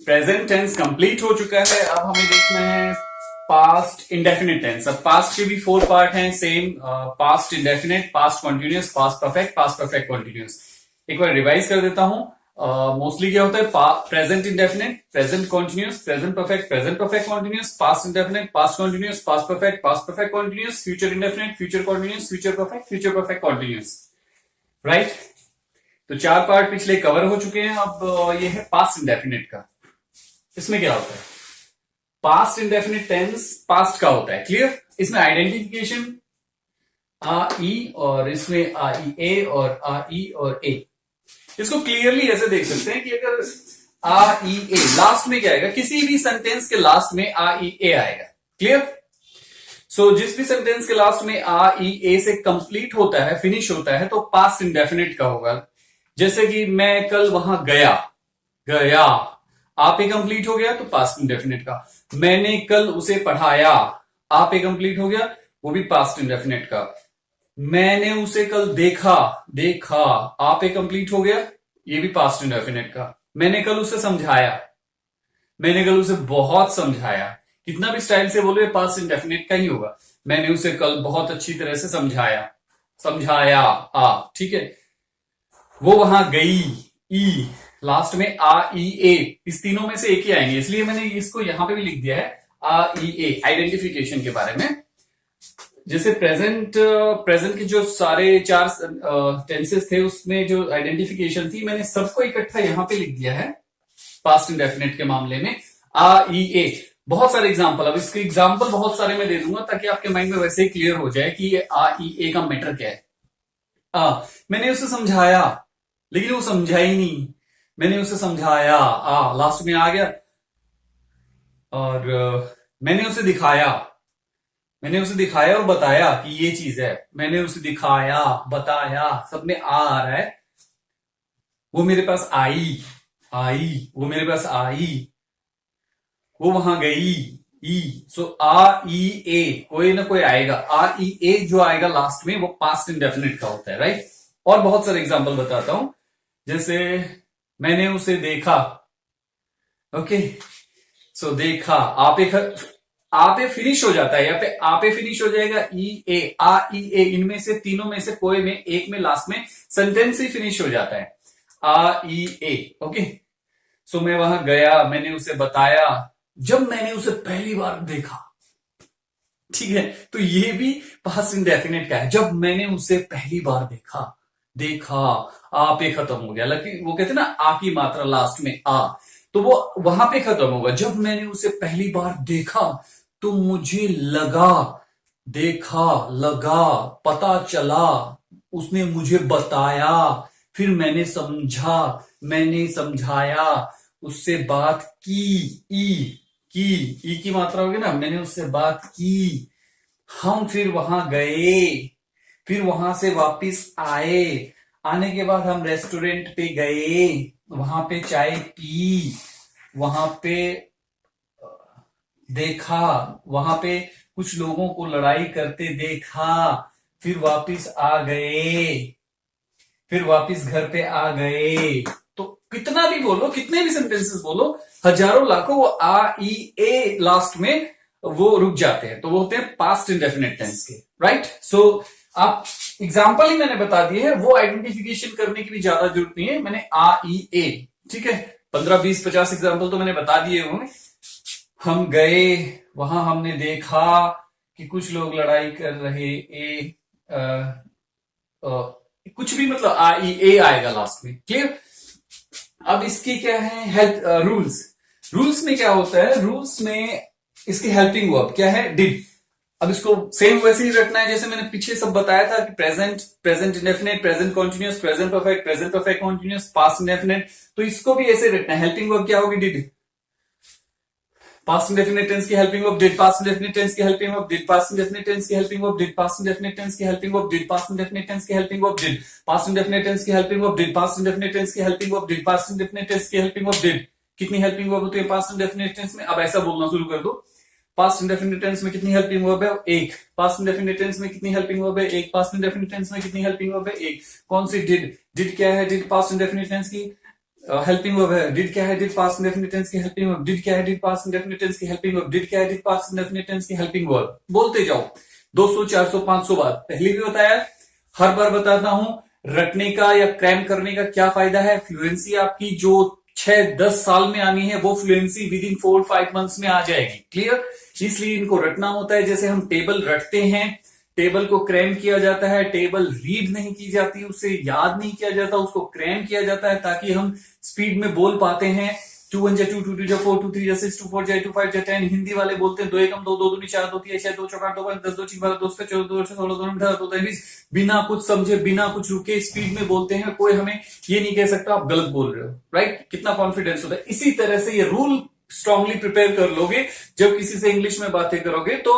Present tense complete हो चुका है। अब हमें देखना है पास्ट इंडेफिनिट टेंस। अब पास्ट के भी 4 पार्ट हैं same, past indefinite, past continuous, past perfect continuous. एक बार रिवाइज कर देता हूं। मोस्टली क्या होता है, present indefinite, present continuous, present perfect continuous, past indefinite, past continuous, past perfect continuous, future indefinite, future continuous, future perfect continuous. Right. तो 4 part पिछले cover हो चुके हैं। अब ये है पास्ट इंडेफिनिट का। इसमें क्या होता है, पास्ट इंडेफिनिट टेंस पास्ट का होता है। क्लियर। इसमें आइडेंटिफिकेशन आ ई और इसमें आ ई ए और आ ई और ए। इसको क्लियरली ऐसे देख सकते हैं कि अगर आ ई ए लास्ट में क्या आएगा, किसी भी सेंटेंस के लास्ट में आ ई ए आएगा। क्लियर। सो जिस भी सेंटेंस के लास्ट में आ ई ए से कंप्लीट होता है, फिनिश होता है, तो पास्ट इंडेफिनिट का होगा। जैसे कि मैं कल वहां गया, आप ए कंप्लीट हो गया तो पास्ट इंडेफिनिट का। मैंने कल उसे पढ़ाया, आप ए कंप्लीट हो गया, वो भी पास्ट इंडेफिनिट का। मैंने उसे कल देखा, आप ए कंप्लीट हो गया, ये भी पास्ट इंडेफिनिट का। मैंने कल उसे समझाया, मैंने कल उसे बहुत समझाया। कितना भी स्टाइल से बोलो, ये पास्ट इंडेफिनिट का ही होगा। मैंने उसे कल बहुत अच्छी तरह से समझाया आ। ठीक है। वो वहां गई, ई लास्ट में आ ई ए, इस तीनों में से एक ही आएंगे, इसलिए मैंने इसको यहां पे भी लिख दिया है आ ई ए, आइडेंटिफिकेशन के बारे में। जैसे प्रेजेंट के जो सारे 4 टेंसेस थे, उसमें जो आइडेंटिफिकेशन थी, मैंने सबको इकट्ठा यहां पे लिख दिया है पास्ट इंडेफिनिट के मामले में आ ई ए। बहुत सारे एग्जाम्पल, अब इसके एग्जाम्पल बहुत सारे मैं दे दूंगा ताकि आपके माइंड में वैसे ही क्लियर हो जाए कि ये आ ई ए का मैटर क्या है। मैंने उसे समझाया, लेकिन वो समझा ही नहीं। मैंने उसे समझाया, लास्ट में आ गया। और मैंने उसे दिखाया और बताया कि ये चीज है। मैंने उसे दिखाया, बताया, सब में आ रहा है। वो मेरे पास आई, वो मेरे पास आई। वो वहां गई, ई। सो आ ई ए, कोई ना कोई आएगा। आ ई ए जो आएगा लास्ट में, वो पास्ट इंडेफिनिट का होता है। राइट। और बहुत सारे एग्जांपल बताता हूं। जैसे मैंने उसे देखा, ओके। सो देखा, आप ए फिनिश हो जाता है, यहाँ पे आप ए फिनिश हो जाएगा, ई ए, आ ई ए, इनमें से तीनों में से कोई में एक में लास्ट में सेंटेंस ही फिनिश हो जाता है, आ ई ए। ओके। सो मैं वहां गया, मैंने उसे बताया, जब मैंने उसे पहली बार देखा। ठीक है। तो ये भी पास्ट इंडेफिनिट का है, जब मैंने उसे पहली बार देखा, आ पे खत्म हो गया। लेकिन वो कहते हैं ना, आ की मात्रा लास्ट में आ, तो वो वहां पे खत्म होगा। जब मैंने उसे पहली बार देखा तो मुझे लगा, पता चला, उसने मुझे बताया, फिर मैंने समझाया, उससे बात की, ई की मात्रा होगी ना, मैंने उससे बात की। हम फिर वहां गए, फिर वहां से वापस आए। आने के बाद हम रेस्टोरेंट पे गए, वहां पे चाय पी, वहां पे देखा, वहां पे कुछ लोगों को लड़ाई करते देखा, फिर वापस आ गए, फिर वापस घर पे आ गए। तो कितना भी बोलो, कितने भी सेंटेंसेस बोलो, हजारों लाखों, वो आ ई ए लास्ट में वो रुक जाते हैं, तो वो होते हैं पास्ट इंडेफिनिट टेंस के। राइट। सो आप एग्जाम्पल ही मैंने बता दिए है, वो आइडेंटिफिकेशन करने की भी ज्यादा जरूरत नहीं है। मैंने आ ई ए, ठीक है, 15 20 50 एग्जाम्पल तो मैंने बता दिए होंगे। हम गए, वहां हमने देखा कि कुछ लोग लड़ाई कर रहे, कुछ भी, मतलब आ ई ए आएगा लास्ट में। क्लियर। अब इसकी क्या है, हेल्प रूल्स में क्या होता है, रूल्स में इसकी हेल्पिंग वर्ब क्या है, डिड। अब इसको सेम वैसे ही रखना है जैसे मैंने पीछे सब बताया था कि present indefinite, present continuous, present perfect continuous, past indefinite. तो इसको भी ऐसे रखना है। हेल्पिंग वर्ब क्या होगी, डिड। पास्ट इंडेफिनिट टेंस की helping verb did, past indefinite tense की helping verb did, past indefinite tense की helping verb did, past indefinite tense की helping verb did, past indefinite tense की helping verb did, past indefinite tense की helping verb did, past indefinite tense की helping verb did, past indefinite tense की helping verb did. कितनी helping verb होती है past indefinite tense में। अब ऐसा बोलना शुरू कर दो, पास्ट इंडेफिनिट टेंस में कितनी हेल्पिंग वर्ब है, एक। पास्ट इंडेफिनिट टेंस में कितनी हेल्पिंग वर्ब है, एक। पास्ट इंडेफिनिट टेंस में कितनी हेल्पिंग वर्ब है, एक। कौन सी, डिड। डिड क्या है, डिड पास्ट इंडेफिनिट टेंस की हेल्पिंग वर्ब है, डिड क्या है, डिड पास्ट इंडेफिनिट टेंस की हेल्पिंग वर्ब, डिड क्या है, डिड पास्ट इंडेफिनिट टेंस की हेल्पिंग वर्ब, डिड क्या है, डिड पास्ट इंडेफिनिट टेंस की हेल्पिंग वर्ब। बोलते जाओ 200 400 500 बार, पहले भी बताया, हर बार बताता हूं। रटने का या क्रैम करने का क्या फायदा है, फ्लुएंसी आपकी जो 6-10 साल में आनी है वो फ्लुएंसी विद इन 4-5 मंथ्स में आ जाएगी। क्लियर, इसलिए इनको रटना होता है। जैसे हम टेबल रटते हैं, टेबल को क्रैम किया जाता है, टेबल रीड नहीं की जाती, उसे याद नहीं किया जाता, उसको क्रैम किया जाता है ताकि हम स्पीड में बोल पाते हैं। 2 1 2 2 2 4 2 3 6 2 4 2 5 10। हिंदी वाले बोलते हैं 2 1 2 2 2 4 2 3 6 2 4 8 2 5 10 2 6 12 2 14 2 16 2 18 2 23। बिना कुछ समझे, बिना कुछ रुके स्पीड में बोलते हैं। कोई हमें ये नहीं कह सकता आप गलत बोल रहे हो, राइट। कितना कॉन्फिडेंस होता है। इसी तरह से ये रूल स्ट्रांगली प्रिपेयर कर लोगे, जब किसी से इंग्लिश में बातें करोगे तो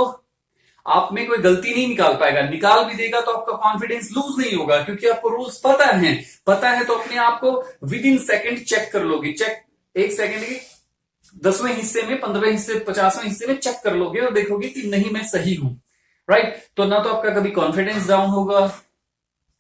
आप में कोई गलती नहीं निकाल पाएगा। निकाल भी देगा तो आपका कॉन्फिडेंस लूज नहीं होगा, क्योंकि आपको रूल्स पता है तो अपने आप को विद इन सेकेंड चेक कर लोगे। चेक 1 सेकेंड के 10वें हिस्से में, 15वें हिस्से, 50वें हिस्से में चेक कर लोगे और देखोगे कि नहीं मैं सही हूं, राइट। तो ना तो आपका कभी कॉन्फिडेंस डाउन होगा,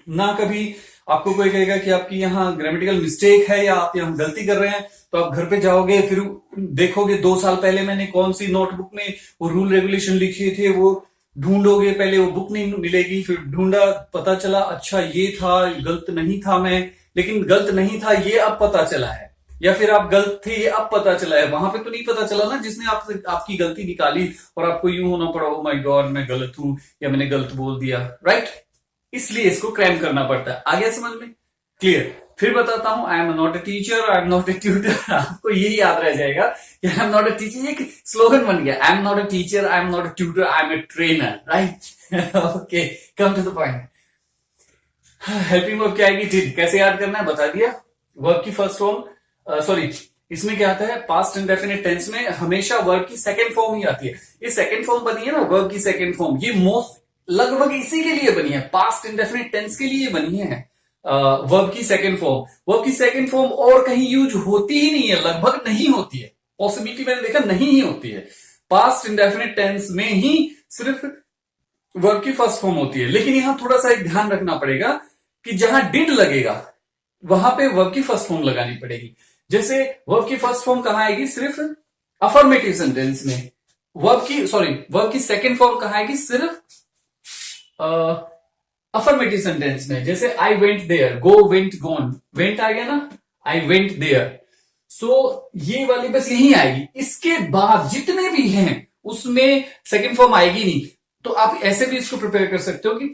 ना कभी आपको कोई कहेगा कि आपकी यहाँ ग्रामेटिकल मिस्टेक है या आप यहाँ गलती कर रहे हैं। तो आप घर पे जाओगे, फिर देखोगे 2 साल पहले मैंने कौन सी नोटबुक में वो रूल रेगुलेशन लिखे थे, वो ढूंढोगे। पहले वो बुक नहीं मिलेगी, फिर ढूंढा, पता चला अच्छा ये था, गलत नहीं था मैं, लेकिन गलत नहीं था ये अब पता चला है। या फिर आप गलत थे ये अब पता चला है, वहां पे तो नहीं पता चला ना जिसने आपकी गलती निकाली और आपको यूं होना पड़ा, ओ माय गॉड मैं गलत हूं या मैंने गलत बोल दिया, राइट। इसलिए इसको क्रैम करना पड़ता है। आ गया समझ में? क्लियर। फिर बताता हूं, I am not a teacher, I am not a tutor. आपको यही याद रह जाएगा कि I am not a teacher, एक स्लोगन बन गया। I am not a teacher, I am not a tutor, I am a trainer, right. Okay, come to the point. Helping verb क्या आएगी? डिड। कैसे याद करना है बता दिया। वर्ब की फर्स्ट फॉर्म, सॉरी इसमें क्या आता है, पास्ट इंडेफिनिट टेंस में हमेशा वर्ब की सेकंड फॉर्म ही आती है। ये सेकंड फॉर्म बनी है ना, वर्ब की सेकंड फॉर्म, ये मोस्ट लगभग इसी के लिए बनी है, पास्ट इंडेफिनिट टेंस के लिए बनी है। वर्ब की सेकंड फॉर्म, वर्ब की सेकंड फॉर्म और कहीं यूज होती ही नहीं है, लगभग नहीं होती है। पॉसिबिलिटी मैंने देखा नहीं ही होती है। पास्ट इंडेफिनिट टेंस में ही सिर्फ वर्ब की फर्स्ट फॉर्म होती है। लेकिन यहां थोड़ा सा एक ध्यान रखना पड़ेगा कि जहां डिड लगेगा वहां पे वर्ब की फर्स्ट फॉर्म लगानी पड़ेगी। जैसे वर्ब की फर्स्ट फॉर्म कहां आएगी? सिर्फ अफर्मेटिव सेंटेंस में। वर्ब की सेकंड फॉर्म कहां आएगी? सिर्फ अफर्मेटिव सेंटेंस में। जैसे I went there, go went gone, went आ गया ना, आई वेंट देयर। सो ये वाली बस यही आएगी। इसके बाद जितने भी हैं उसमें सेकंड फॉर्म आएगी नहीं। तो आप ऐसे भी इसको प्रिपेयर कर सकते हो कि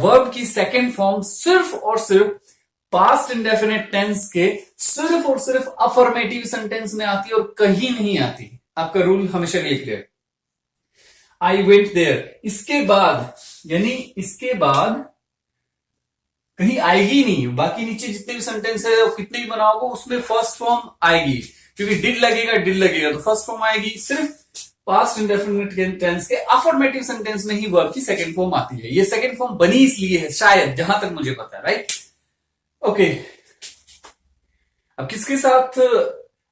वर्ब की सेकंड फॉर्म सिर्फ और सिर्फ पास्ट इंडेफिनिट टेंस के सिर्फ और सिर्फ अफर्मेटिव सेंटेंस में आती है और कहीं नहीं आती। आपका रूल हमेशा ये क्लियर, आई वेंट देयर। इसके बाद यानी इसके बाद कहीं आएगी नहीं। बाकी नीचे जितने भी सेंटेंस है कितने भी बनाओगे उसमें फर्स्ट फॉर्म आएगी, क्योंकि डिड लगेगा तो फर्स्ट फॉर्म आएगी। सिर्फ पास्ट इंडेफिनिट टेंस के अफर्मेटिव सेंटेंस में ही वर्ब की सेकंड फॉर्म आती है। ये सेकंड फॉर्म बनी इसलिए है शायद, जहां तक मुझे पता है, राइट। ओके, अब किसके साथ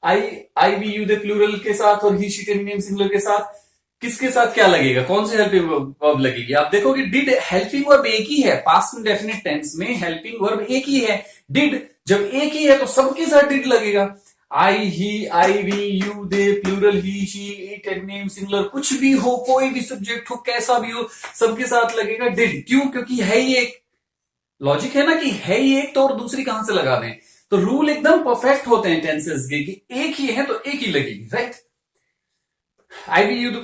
आई वी यू द प्लूरल के साथ और ही शी टेन नेम सिंगुलर के साथ किसके साथ क्या लगेगा? कौन सी हेल्पिंग वर्ब लगेगी? आप देखोगे डिड हेल्पिंग वर्ब एक ही है। पास्ट इंडेफिनिट टेंस में हेल्पिंग वर्ब एक ही है। डिड जब एक ही है तो सबके साथ डिड लगेगा। I, he, I, we, you, they, plural he, she, it, and name singular, कुछ भी हो, कोई भी सब्जेक्ट हो, कैसा भी हो, सबके साथ लगेगा डिड। क्यों? क्योंकि है ही एक। लॉजिक है ना कि है ही एक, तो और दूसरी कहां से लगा दें? तो रूल एकदम परफेक्ट होते हैं टेंसेस के कि एक ही है तो एक ही लगेगी, right. I we you they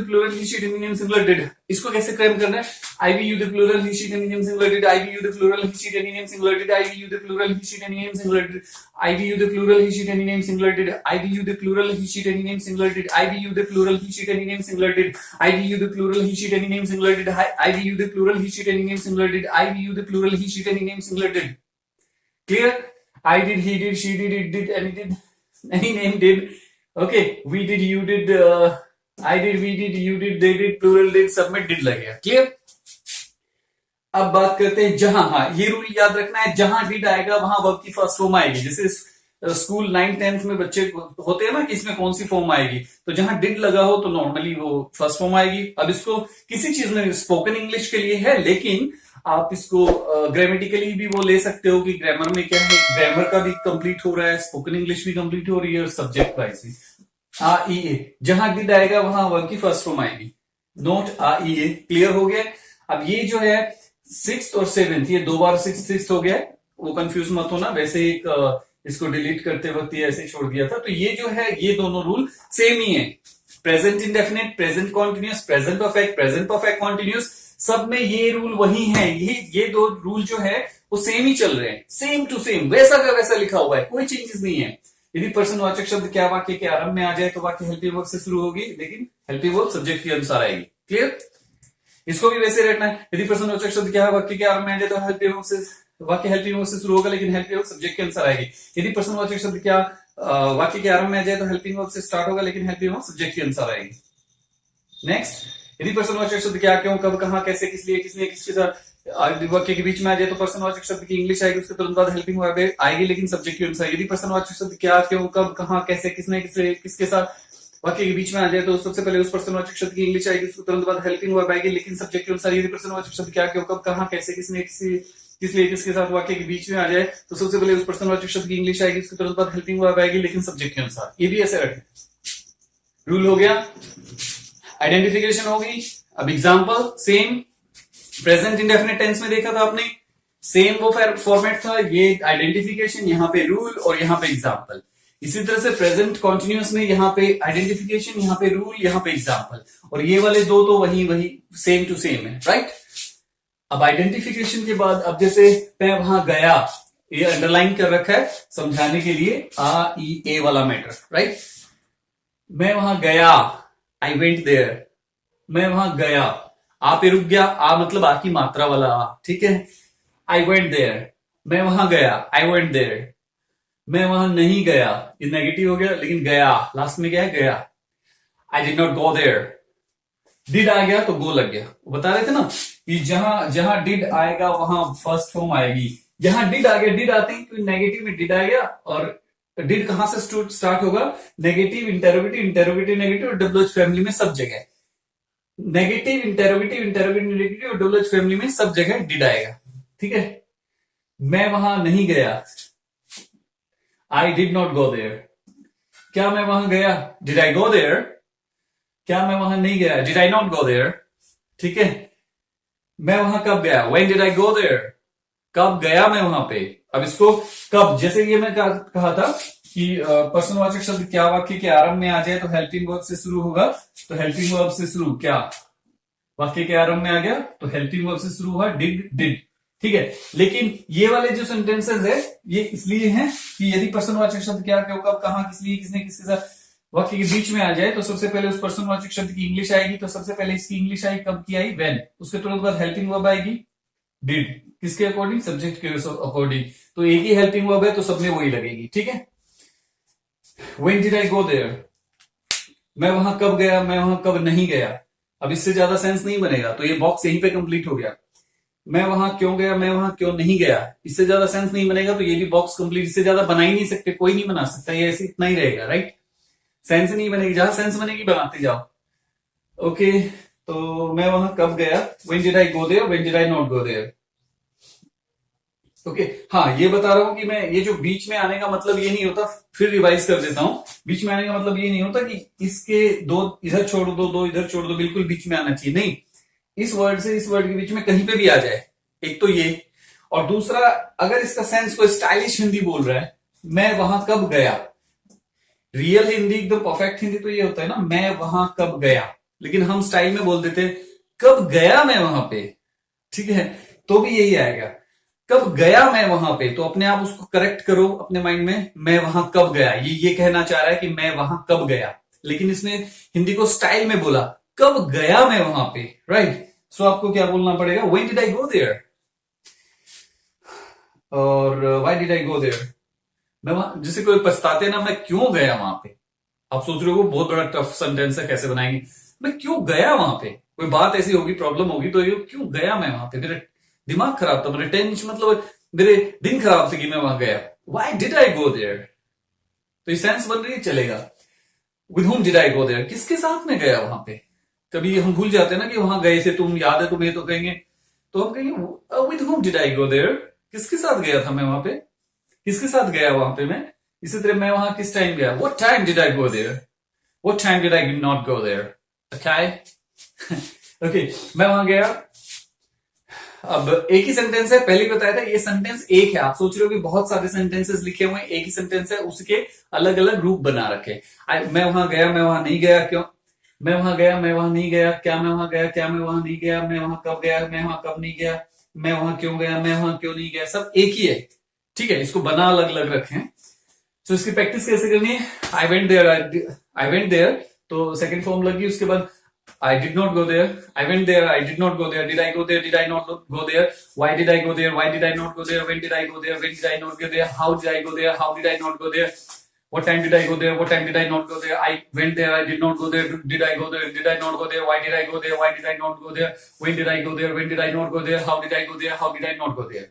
plural he she ten name singular did. इसको कैसे क्रैम करना है? I we you they plural he she ten name singular did, I we you they plural he she ten name singular did, I we you they plural he she ten name singular did, I we you they plural he she ten name singular did, I we you they plural he she ten name singular did, I we you they plural he she ten name singular did, I we you they plural he she ten name singular did, I we you they plural he she ten name singular did, I we you they plural he she ten name singular did. Clear? I did, he did, she did, it did, any did, any name did. Okay, we did, you did, I did, we did, you did, they did, plural did, सब में did लगेगा। Clear? अब बात करते हैं जहां, हाँ ये रूल याद रखना है, जहां did आएगा वहां वर्ब की फर्स्ट फॉर्म आएगी। जैसे स्कूल 9th-10th में बच्चे होते हैं ना कि इसमें कौन सी फॉर्म आएगी, तो जहां डिड लगा हो तो नॉर्मली वो फर्स्ट फॉर्म आएगी। अब इसको किसी चीज में स्पोकन इंग्लिश के लिए है, लेकिन आप इसको ग्रामेटिकली भी वो ले सकते हो कि ग्रामर में क्या है, ग्रामर का भी कंप्लीट हो रहा है, स्पोकन इंग्लिश भी कंप्लीट हो रही है और सब्जेक्ट वाइज भी। आ ई ए, जहां डिड आएगा वहां वर्ब की फर्स्ट फॉर्म आएगी। नोट आ ई ए, क्लियर हो गया। अब ये जो है 6th और 7th, ये 2 बार 6 हो गया, वो कंफ्यूज मत होना, वैसे एक इसको डिलीट करते वक्त ये ऐसे ही छोड़ दिया था। तो ये जो है ये दोनों रूल सेम ही है, present indefinite, present continuous, present perfect continuous, सब में ये रूल वही है। ये दो रूल जो है वो सेम ही चल रहे हैं, सेम टू सेम, वैसा का वैसा लिखा हुआ है, कोई चेंजेस नहीं है। यदि पर्सनवाचक शब्द क्या वाक्य के आरंभ में आ जाए तो वाक्य हेल्पिंग वर्ब से शुरू होगी, लेकिन हेल्पिंग वर्ब सब्जेक्ट के अनुसार आएगी। क्लियर, इसको भी वैसे रखना है। यदि पर्सनवाचक शब्द क्या है वाक्य के आरंभ में आ जाए तो हेल्पिंग वर्ब से, वाक्य हेल्पिंग वर्ब से शुरू होगा, लेकिन हेल्पिंग वर्ब सब्जेक्ट के अनुसार आएगी। यदि पर्सनवाचक शब्द क्या वाक्य के आरंभ में आ जाए तो हेल्पिंग वर्ब से स्टार्ट होगा, लेकिन हेल्पिंग वर्ब सब्जेक्ट के अनुसार आएगी। नेक्स्ट, यदि पर्सनवाचक शब्द क्या, क्यों, कब, कहां, कैसे, किस लिए, किसने, किसके साथ वाक्य के बीच में आ जाए तो पर्सनवाचक शब्द की इंग्लिश आएगी, उसके तुरंत बाद हेल्पिंग वर्ब आएगी, लेकिन सब्जेक्ट के अनुसार। यदि पर्सनवाचक शब्द क्या, क्यों, कब, कहां, कैसे, किसने, किसके साथ वाक्य के बीच में आ जाए तो सबसे पहले उस पर्सनवाचक शब्द की इंग्लिश आएगी, उसके तुरंत बाद हेल्पिंग वर्ब आएगी, लेकिन सब्जेक्ट के अनुसार। यदि पर्सनवाचक शब्द क्या, क्यों, कब, कहां, कैसे, किसने, किस लिए, किसके साथ वाक्य के बीच में आ जाए तो सबसे पहले उस पर्सनवाचक शब्द की इंग्लिश आएगी, उसके तुरंत बाद हेल्पिंग वर्ब आएगी, लेकिन सब्जेक्ट के अनुसार। ये भी ऐसे रखें। रूल हो गया, आइडेंटिफिकेशन होगी। अब example same, present indefinite tense में देखा था आपने, सेम वो फॉर्मेट था, ये आइडेंटिफिकेशन, यहाँ पे रूल और यहाँ पे एग्जाम्पल। इसी तरह से प्रेजेंट कॉन्टिन्यूस में यहाँ पे आइडेंटिफिकेशन, यहाँ पे रूल, यहाँ पे एग्जाम्पल, और ये वाले दो तो वही सेम टू सेम है, राइट। अब आइडेंटिफिकेशन के बाद, अब जैसे मैं वहां गया, ये अंडरलाइन कर रखा है समझाने के लिए, आ ई ए वाला मैटर, राइट। मैं वहां गया, आई वेंट देयर, मैं वहां गया, आ पे रुक गया, आ मतलब आ की मात्रा वाला आ, ठीक है। आई वेंट देयर, मैं वहां गया, आई वेंट देयर। मैं वहां नहीं गया, ये नेगेटिव हो गया, लेकिन गया, लास्ट में क्या है, गया। I did not go there, did आ गया तो गो लग गया। वो बता रहे थे ना कि जहां जहां डिड आएगा वहां फर्स्ट फॉर्म आएगी। जहां डिड आ गया, डिड आते ही तो नेगेटिव में डिड आ गया, और डिड कहां से स्टार्ट होगा, negative, interrogative, interrogative negative, WH family में सब जगह negative, interrogative, interrogative negative, WH family में सब जगह डिड आएगा, ठीक है। मैं वहां नहीं गया, I did not go there. क्या मैं वहां गया, डिड आई गो देयर। क्या मैं वहां नहीं गया, did I not go there, ठीक है। मैं वहां कब गया, when did I go there, कब गया मैं वहां पे। अब इसको कब, जैसे ये मैं कहा था कि पर्सनवाचक शब्द क्या वाक्य के आरंभ में आ जाए तो हेल्पिंग वर्ब से शुरू होगा, तो हेल्पिंग वर्ब से शुरू, क्या वाक्य के आरंभ में आ गया तो हेल्पिंग वर्ब से शुरू हुआ, डिड, ठीक है। लेकिन ये वाले जो सेंटेंसेस है ये इसलिए हैं कि यदि पर्सनवाचक शब्द क्या, क्यों, कब, कहां, किस लिए, किसने, किसके साथ वाक्य के बीच में आ जाए तो सबसे पहले उस पर्सनवाचक शब्द की इंग्लिश आएगी, तो सबसे पहले इसकी इंग्लिश आई, कब की आई, व्हेन, उसके तुरंत बाद हेल्पिंग वर्ब आएगी, डिड, किसके अकॉर्डिंग, सब्जेक्ट के अकॉर्डिंग। तो एक ही हेल्पिंग वर्ब है तो सब में वही लगेगी, ठीक है। When did I go there, मैं वहां कब गया, मैं वहां कब नहीं गया। अब इससे ज्यादा सेंस नहीं बनेगा, तो ये बॉक्स यहीं पे कंप्लीट हो गया। मैं वहां क्यों गया, मैं वहां क्यों नहीं गया, इससे ज्यादा सेंस नहीं बनेगा, तो ये भी बॉक्स कंप्लीट, इससे ज्यादा बना ही नहीं सकते, कोई नहीं बना सकता, ये ऐसे इतना ही रहेगा, राइट। सेंस नहीं बनेगी, जहां सेंस बनेगी बनाते जाओ, ओके। तो मैं वहां कब गया, when did I go there, when did I not go there, okay. हाँ, ये बता रहा हूं कि मैं, ये जो बीच में आने का मतलब ये नहीं होता, फिर रिवाइज कर देता हूं। बीच में आने का मतलब ये नहीं होता कि इसके दो इधर छोड़ दो, दो इधर छोड़ दो, बिल्कुल बीच में आना चाहिए, नहीं। इस वर्ड से इस वर्ड के बीच में कहीं पे भी आ जाए, एक तो ये, और दूसरा अगर इसका सेंस कोई स्टाइलिश हिंदी बोल रहा है, मैं वहां कब गया, रियल हिंदी, एकदम परफेक्ट हिंदी तो ये होता है ना, मैं वहां कब गया, लेकिन हम स्टाइल में बोल देते कब गया मैं वहां पे, ठीक है, तो भी यही आएगा, कब गया मैं वहां पे। तो अपने आप उसको करेक्ट करो अपने माइंड में, मैं वहां कब गया, ये कहना चाह रहा है कि मैं वहां कब गया, लेकिन इसने हिंदी को स्टाइल में बोला, कब गया मैं वहां पे, राइट। सो आपको क्या बोलना पड़ेगा, when did I go there, और why did I go there. मैं वहां, जैसे कोई पछताते ना, मैं क्यों गया वहां पे। आप सोच रहे हो बहुत बड़ा टफ सेंटेंस है, कैसे बनाएंगे, मैं क्यों गया वहां पे, कोई बात ऐसी होगी, प्रॉब्लम होगी, तो ये क्यों गया मैं वहां पे, मेरे दिमाग खराब था, मेरे टेंशन, मतलब मेरे दिन खराब थे कि मैं वहां गया, why did I go there, तो ये सेंस बन रही है, चलेगा। With whom did I go there, किसके साथ में गया वहां पे। कभी हम भूल जाते हैं ना कि वहां गए थे तुम, याद है तुम्हें, तो कहेंगे, तो हम कहेंगे with whom did I go there, किसके साथ गया था मैं वहां पे, किसके साथ गया वहां पे मैं। इसी तरह मैं वहां किस टाइम गया, what time did I go there, what time did I not go there. Okay, मैं वहां गया। अब एक ही सेंटेंस है, पहले ही बताया था ये सेंटेंस एक है। आप सोच रहे हो कि बहुत सारे सेंटेंसेस लिखे हुए हैं, एक ही सेंटेंस है, उसके अलग अलग रूप बना रखे। मैं वहां गया, मैं वहां नहीं गया, क्यों, मैं वहां गया, मैं वहां नहीं गया, क्या मैं वहां गया, क्या मैं वहां नहीं गया, मैं वहां कब गया, मैं वहां कब नहीं गया, मैं वहां क्यों गया, मैं वहां क्यों नहीं गया, सब एक ही है। ठीक है, इसको बना अलग अलग रखे हैं। तो इसकी प्रैक्टिस कैसे करनी है, I went there, I went there, तो सेकंड फॉर्म लगी, उसके बाद I did not go there. I went there. I did not go there. Did I go there? Did I not go there? Why did I go there? Why did I not go there? When did I go there? When did I not go there? How did I go there? How did I not go there? What time did I go there? What time did I not go there? I went there. I did not go there. Did I go there? Did I not go there? Why did I go there? Why did I not go there? When did I go there? When did I not go there? How did I go there? How did I not go there?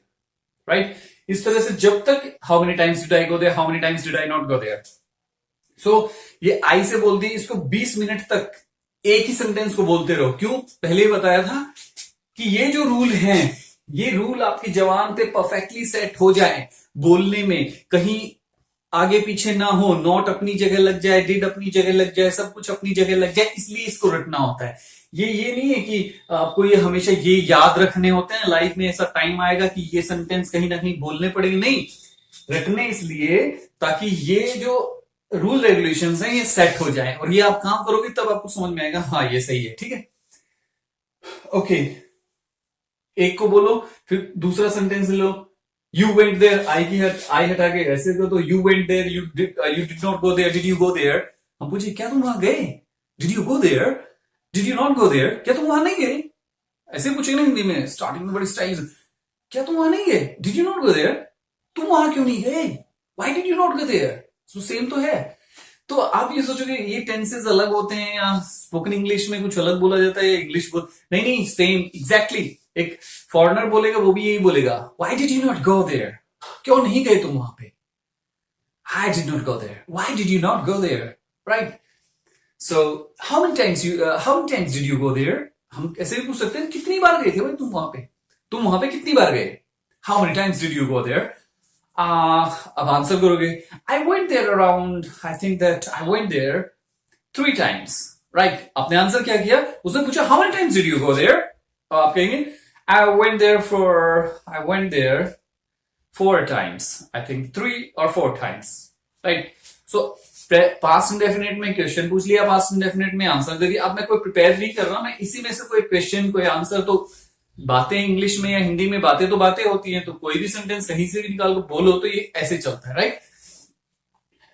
Right? इस तरह से जब तक how many times did I go there? How many times did I not go there? So ये I से बोलती है, इसको 20 मिनट तक एक ही सेंटेंस को बोलते रहो। क्यों, पहले ही बताया था कि ये जो रूल हैं, ये रूल आपकी जबान पे परफेक्टली सेट हो जाए, बोलने में कहीं आगे पीछे ना हो, नॉट अपनी जगह लग जाए, डिड अपनी जगह लग जाए, सब कुछ अपनी जगह लग जाए, इसलिए इसको रटना होता है। ये नहीं है कि आपको ये हमेशा ये याद रखने होते हैं, लाइफ में ऐसा टाइम आएगा कि ये सेंटेंस कहीं ना कहीं बोलने पड़ेंगे, नहीं, रटने इसलिए ताकि ये जो रूल रेगुलेशंस हैं ये सेट हो जाए, और ये आप काम करोगे तब आपको समझ में आएगा हाँ ये सही है। ठीक है, ओके, एक को बोलो, फिर दूसरा सेंटेंस लो, यू वेंट देयर, आई हटा के ऐसे करो, तो you went there, you did not go there, did you go there. हम पूछे क्या तुम वहां गए, did you go there, did you not go there, क्या तुम वहां नहीं गए, ऐसे पूछेंगे ना हिंदी में स्टार्टिंग में बड़ी स्टाइल, क्या तुम वहां नहीं गए, did you not go there, तुम वहां क्यों नहीं गए, why did you not go there. So same तो है। तो आप ये सोचोगे ये टेंसेस अलग होते हैं, या स्पोकन इंग्लिश में कुछ अलग बोला जाता है, या इंग्लिश बोल, नहीं सेम एग्जैक्टली। एक फॉरेनर बोलेगा वो भी यही बोलेगा, why did you not go there, क्यों नहीं गए तुम वहां पे, I did not go there, why did you not go there, right. So how many times did you go there, हम ऐसे भी पूछ सकते हैं कितनी बार गए थे भाई तुम वहां पे कितनी बार गए, how many times did you go there. अब आंसर करोगे, I went there around, I think that I went there 3 times, right. आपने आंसर क्या किया, उसने पूछा how many times did you go there, आप कहेंगे I went there 4 times, I think 3 or 4 times, right. So past indefinite में question पूछ लिया, पास्ट इंडेफिनिट में आंसर दे दिया। अब मैं कोई प्रिपेयर नहीं कर रहा, मैं इसी में से कोई क्वेश्चन कोई आंसर, तो बातें इंग्लिश में या हिंदी में बातें तो बातें होती हैं, तो कोई भी सेंटेंस कहीं से भी निकाल कर बोलो तो ये ऐसे चलता है, right.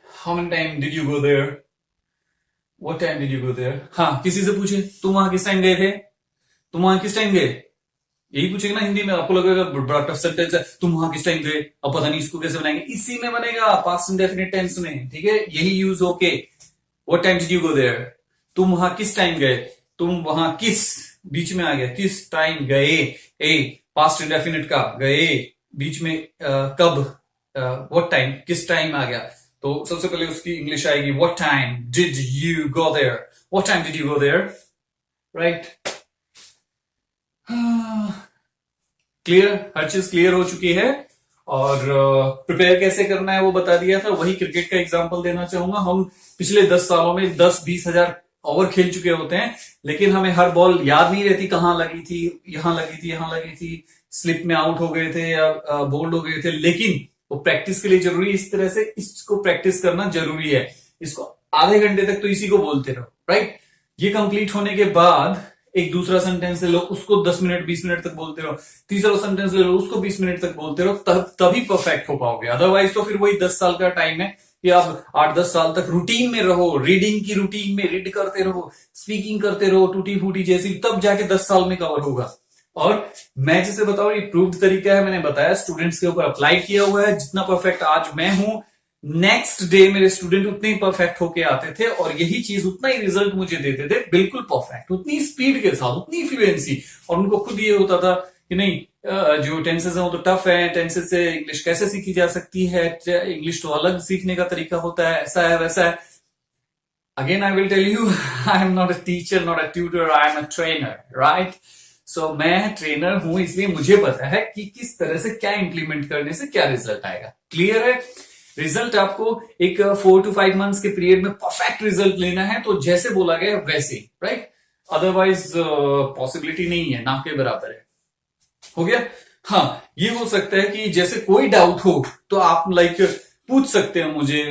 How many time did you go there, what time did you go there. हाँ, किसी से पूछे तुम वहां किस टाइम गए थे, तुम वहां किस टाइम गए, यही पूछेगा ना हिंदी में, आपको लगेगा बड़ा टफ सेंटेंस है, तुम वहां किस टाइम गए, अब पता नहीं इसको कैसे बनाएंगे, इसी में बनेगा पास्ट इंडेफिनिट टेंस में, ठीक है, यही यूज होके, what time did you go there, तुम वहां किस टाइम गए, तुम वहां किस, बीच में आ गया किस टाइम गए, ए पास्ट इंडेफिनिट का गए, बीच में कब, व्हाट टाइम, किस टाइम आ गया, तो सबसे पहले उसकी इंग्लिश आएगी what time did you go there, what time did you go there, right. Clear, हर चीज क्लियर हो चुकी है, और प्रिपेयर कैसे करना है वो बता दिया था। वही क्रिकेट का एग्जांपल देना चाहूंगा, हम पिछले 10 सालों में 10-20 हजार ओवर खेल चुके होते हैं, लेकिन हमें हर बॉल याद नहीं रहती कहां लगी थी, यहां लगी थी, यहां लगी थी, स्लिप में आउट हो गए थे या बोल्ड हो गए थे, लेकिन वो प्रैक्टिस के लिए जरूरी, इस तरह से इसको प्रैक्टिस करना जरूरी है। इसको आधे घंटे तक तो इसी को बोलते रहो, राइट। ये कंप्लीट होने के बाद एक दूसरा सेंटेंस ले लो, उसको 10 मिनट 20 मिनट तक बोलते रहो, तीसरा सेंटेंस ले लो, उसको 20 मिनट तक बोलते रहो, तभी परफेक्ट हो पाओगे। अदरवाइज तो फिर वही 10 साल का टाइम है कि आप 8-10 साल तक रूटीन में रहो, रीडिंग की रूटीन में रीड करते रहो, स्पीकिंग करते रहो टूटी फूटी जैसी, तब जाके 10 साल में कवर होगा। और मैं जैसे बताऊं, ये प्रूव्ड तरीका है, मैंने बताया, स्टूडेंट्स के ऊपर अप्लाई किया हुआ है। जितना परफेक्ट आज मैं हूं, नेक्स्ट डे मेरे स्टूडेंट उतने ही परफेक्ट होके आते थे, और यही चीज उतना ही रिजल्ट मुझे देते थे, बिल्कुल परफेक्ट, उतनी स्पीड के साथ, उतनी फ्लुएंसी, और उनको खुद ये होता था कि नहीं जो टेंसेस हैं वो तो टफ है, टेंसेस से इंग्लिश कैसे सीखी जा सकती है, इंग्लिश तो अलग सीखने का तरीका होता है, ऐसा है वैसा है. Again, I will tell you, I am not a teacher, not a tutor, I am a trainer, right? So मैं ट्रेनर हूं, इसलिए मुझे पता है कि किस तरह से क्या इंप्लीमेंट करने से क्या रिजल्ट आएगा. क्लियर है? रिजल्ट आपको एक 4 to 5 मंथ्स के पीरियड में परफेक्ट रिजल्ट लेना है, तो जैसे बोला गया वैसे, राइट? अदरवाइज पॉसिबिलिटी नहीं है, ना के बराबर है. हो गया? हाँ, ये हो सकता है कि जैसे कोई डाउट हो तो आप लाइक पूछ सकते हैं मुझे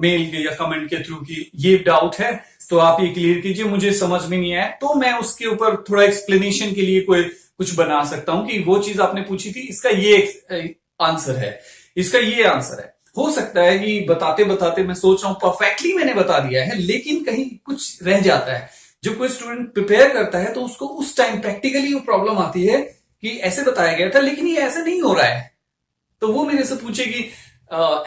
मेल के या कमेंट के थ्रू कि ये डाउट है तो आप ये क्लियर कीजिए, मुझे समझ में नहीं आया, तो मैं उसके ऊपर थोड़ा एक्सप्लेनेशन के लिए कोई कुछ बना सकता हूं कि वो चीज आपने पूछी थी, इसका ये आंसर है, इसका ये आंसर है. हो सकता है कि बताते बताते मैं सोच रहा हूं परफेक्टली मैंने बता दिया है, लेकिन कहीं कुछ रह जाता है. जब कोई स्टूडेंट प्रिपेयर करता है तो उसको उस टाइम प्रैक्टिकली वो प्रॉब्लम आती है कि ऐसे बताया गया था लेकिन ये ऐसे नहीं हो रहा है, तो वो मेरे से पूछे कि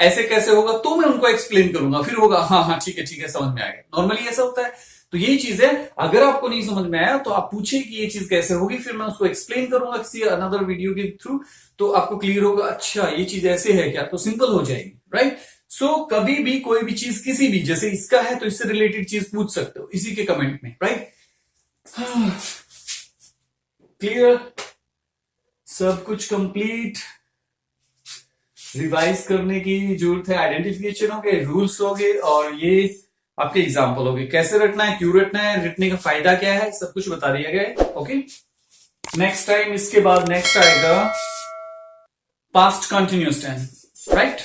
ऐसे कैसे होगा, तो मैं उनको एक्सप्लेन करूंगा, फिर होगा हाँ हाँ ठीक है समझ में आ गया. नॉर्मली ऐसा होता है. तो यही चीज है, अगर आपको नहीं समझ में आया तो आप पूछे कि ये चीज कैसे होगी, फिर मैं उसको एक्सप्लेन करूंगा किसी अनदर वीडियो के थ्रू, तो आपको क्लियर होगा, अच्छा ये चीज ऐसे है क्या, तो सिंपल हो जाएगी, राइट? सो कभी भी कोई भी चीज किसी भी, जैसे इसका है तो इससे रिलेटेड चीज पूछ सकते हो इसी के कमेंट में, राइट? क्लियर? सब कुछ कंप्लीट. रिवाइज करने की जरूरत है. आइडेंटिफिकेशन हो गए, रूल्स हो गए, और ये आपके एग्जाम्पल हो गए. कैसे रटना है, क्यों रटना है, रटने का फायदा क्या है, सब कुछ बता दिया गया है. ओके, नेक्स्ट टाइम इसके बाद नेक्स्ट आएगा पास्ट कंटिन्यूअस टेंस, राइट?